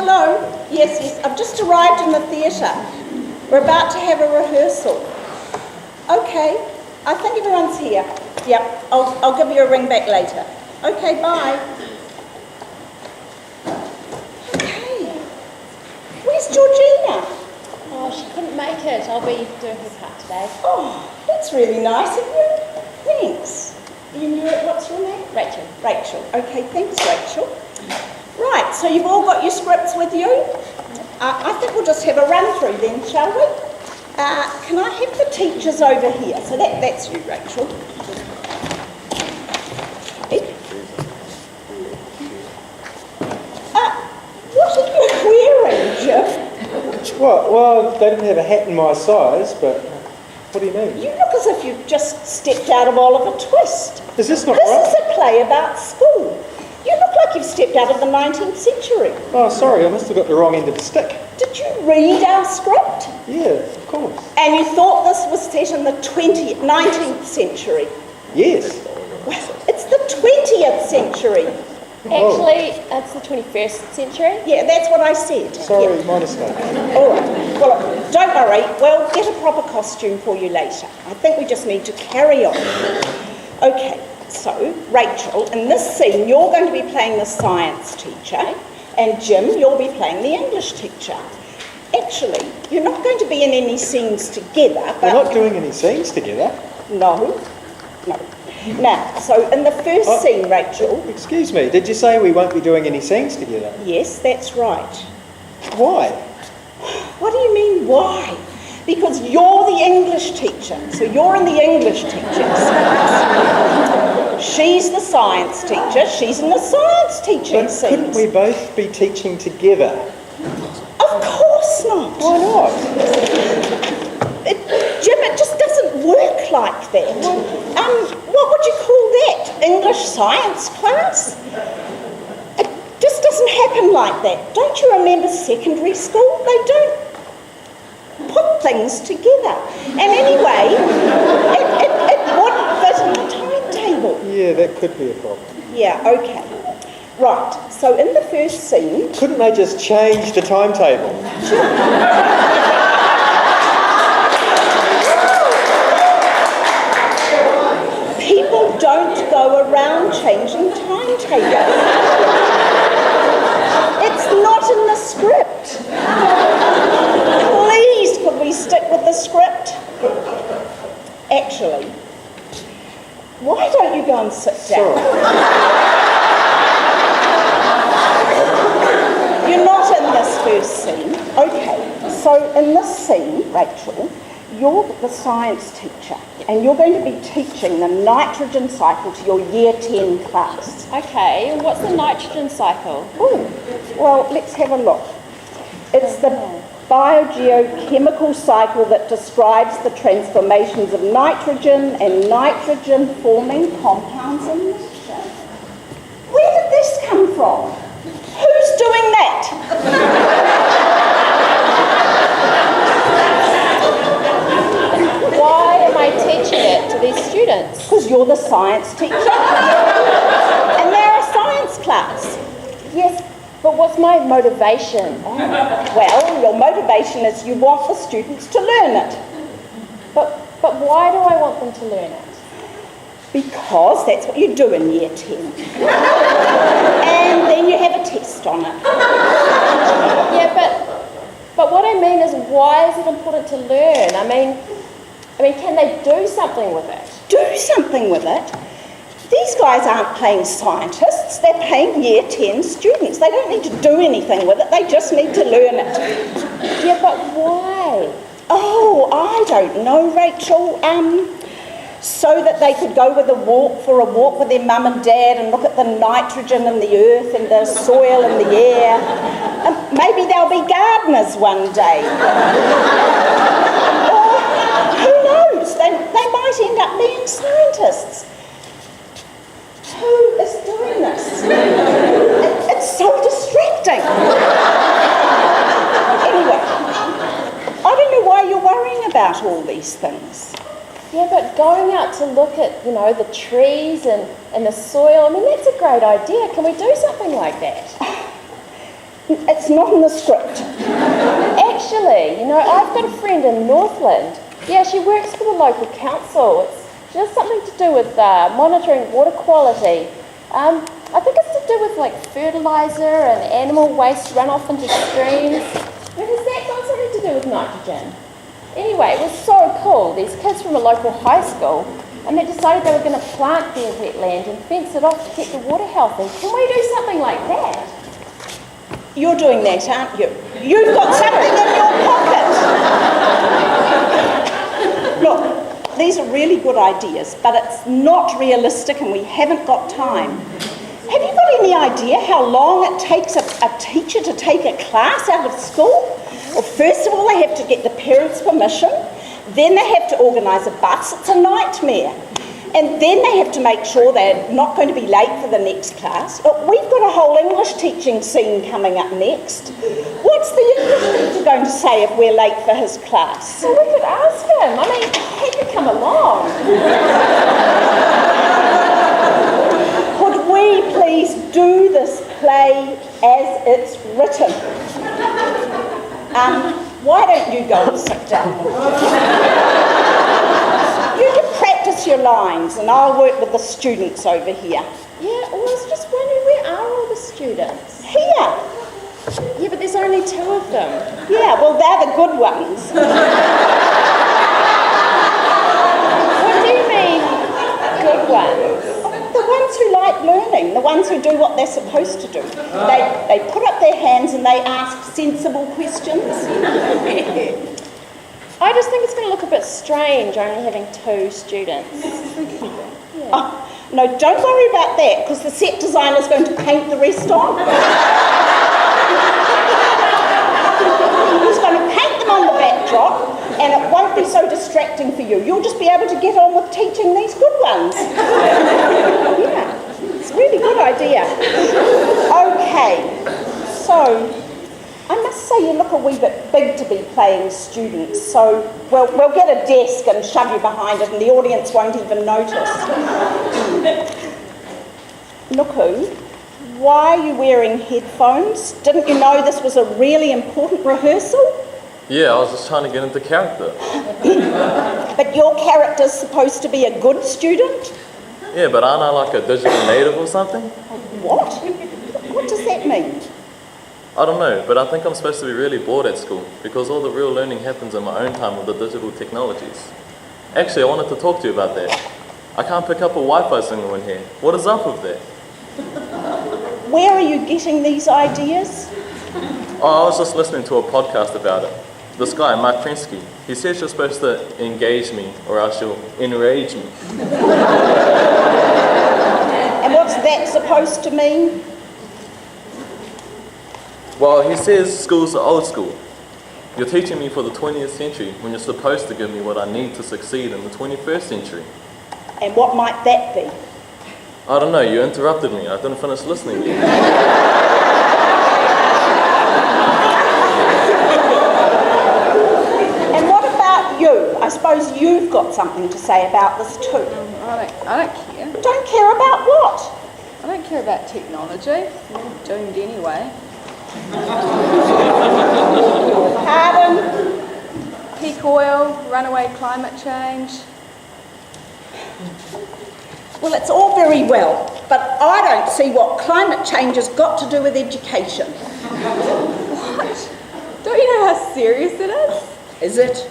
Hello. Yes, I've just arrived in the theatre. We're about to have a rehearsal. Okay, I think everyone's here. Yep, I'll give you a ring back later. Okay, bye. Okay. Where's Georgina? Oh, she couldn't make it. I'll be doing her part today. Oh, that's really nice of you. Thanks. What's your name? Rachel. Rachel. Okay, thanks, Rachel. Right, so you've all got your scripts with you? I think we'll just have a run through then, shall we? Can I have the teachers over here? So that's you, Rachel. What are you wearing, Jim? Well, they didn't have a hat in my size, but what do you mean? You look as if you've just stepped out of Oliver Twist. Is this not This right? is a play about school. You look like you've stepped out of the 19th century. Oh, sorry, I must have got the wrong end of the stick. Did you read our script? Yeah, of course. And you thought this was set in the 19th century? Yes. Well, it's the 20th century. Actually, it's the 21st century. Yeah, that's what I said. Sorry, Yeah. my mistake. All right. Well, don't worry. We'll get a proper costume for you later. I think we just need to carry on. Okay, so, Rachel, in this scene, you're going to be playing the science teacher, and Jim, you'll be playing the English teacher. Actually, you're not going to be in any scenes together, but... We're not doing any scenes together. No. Now, so in the first scene, Rachel... Excuse me, did you say we won't be doing any scenes together? Yes, that's right. Why? What do you mean, why? Because you're the English teacher, so you're in the English teaching scenes. She's the science teacher, she's in the science teaching But scenes. couldn't we both be teaching together? Of course not. Why not? Jim, it just doesn't work like that. What would you call that? English science class? It just doesn't happen like that. Don't you remember secondary school? They don't put things together. And anyway, it wouldn't fit in the timetable. Yeah, that could be a problem. Yeah, okay. Right, so in the first scene... Couldn't they just change the timetable? People don't go around changing timetables. It's not in the script. Please, could we stick with the script? Actually, why don't you go and sit down? Sorry. You're not in this first scene. Okay, so in this scene, Rachel, you're the science teacher and you're going to be teaching the nitrogen cycle to your year 10 class. Okay, and what's the nitrogen cycle? Oh, well, let's have a look. It's the biogeochemical cycle that describes the transformations of nitrogen and nitrogen-forming compounds in nature. Where did this come from? Who's doing that? Why am I teaching it to these students? Because you're the science teacher. And they're a science class. Yes, but what's my motivation? Well, your motivation is you want the students to learn it. But why do I want them to learn it? Because that's what you do in year 10. And then you have a test on it. Yeah, but what I mean is, why is it important to learn? I mean, can they do something with it? Do something with it. These guys aren't playing scientists, they're playing year 10 students. They don't need to do anything with it, they just need to learn it. Yeah, but why? Oh, I don't know, Rachel. So that they could go for a walk with their mum and dad and look at the nitrogen in the earth and the soil and the air. Maybe they'll be gardeners one day. Or who knows? They might end up being scientists. Who is doing this? It's so distracting. Anyway, I don't know why you're worrying about all these things. Yeah, but going out to look at, the trees and the soil, that's a great idea. Can we do something like that? It's not in the script. Actually, I've got a friend in Northland. Yeah, she works for the local council. She does something to do with monitoring water quality. I think it's to do with like fertiliser and animal waste runoff into streams. Has that got something to do with nitrogen? Anyway, it was so cool. These kids from a local high school, and they decided they were going to plant their wetland and fence it off to keep the water healthy. Can we do something like that? You're doing that, aren't you? You've got something in your pocket. Look, these are really good ideas, but it's not realistic and we haven't got time. Have you got any idea how long it takes a teacher to take a class out of school? Well, first of all, they have to get the parents' permission. Then they have to organise a bus. It's a nightmare. And then they have to make sure they're not going to be late for the next class. Look, we've got a whole English teaching scene coming up next. What's the English teacher going to say if we're late for his class? Well, we could ask him. I mean, he could come along. Could we please do this play as it's written? Why don't you go and sit down? You can practice your lines and I'll work with the students over here. Yeah, well, I was just wondering, where are all the students? Here. Yeah, but there's only 2 of them. Yeah, well, they're the good ones. What do you mean, good ones? The ones who like learning, the ones who do what they're supposed to do. They put up their hands and they ask sensible questions. I just think it's going to look a bit strange only having 2 students. Yeah. Oh, no, don't worry about that because the set designer's going to paint the rest on. He's going to paint them on the backdrop and it won't be so distracting for you. You'll just be able to get on with teaching these good ones. Yeah, it's a really good idea. Okay, so I must say you look a wee bit big to be playing students, so we'll get a desk and shove you behind it and the audience won't even notice. Nuku, why are you wearing headphones? Didn't you know this was a really important rehearsal? Yeah, I was just trying to get into character. But your character's supposed to be a good student? Yeah, but aren't I like a digital native or something? What? What does that mean? I don't know, but I think I'm supposed to be really bored at school because all the real learning happens in my own time with the digital technologies. Actually, I wanted to talk to you about that. I can't pick up a Wi-Fi signal in here. What is up with that? Where are you getting these ideas? Oh, I was just listening to a podcast about it. This guy, Mark Prensky, he says you're supposed to engage me or else you'll enrage me. And what's that supposed to mean? Well, he says schools are old school. You're teaching me for the 20th century when you're supposed to give me what I need to succeed in the 21st century. And what might that be? I don't know, you interrupted me. I didn't finish listening yet. And what about you? I suppose you've got something to say about this too. I don't care. Don't care about what? I don't care about technology. I'm doomed anyway. Pardon? Peak oil, runaway climate change. Well, it's all very well, but I don't see what climate change has got to do with education. What? Don't you know how serious it is? Is it?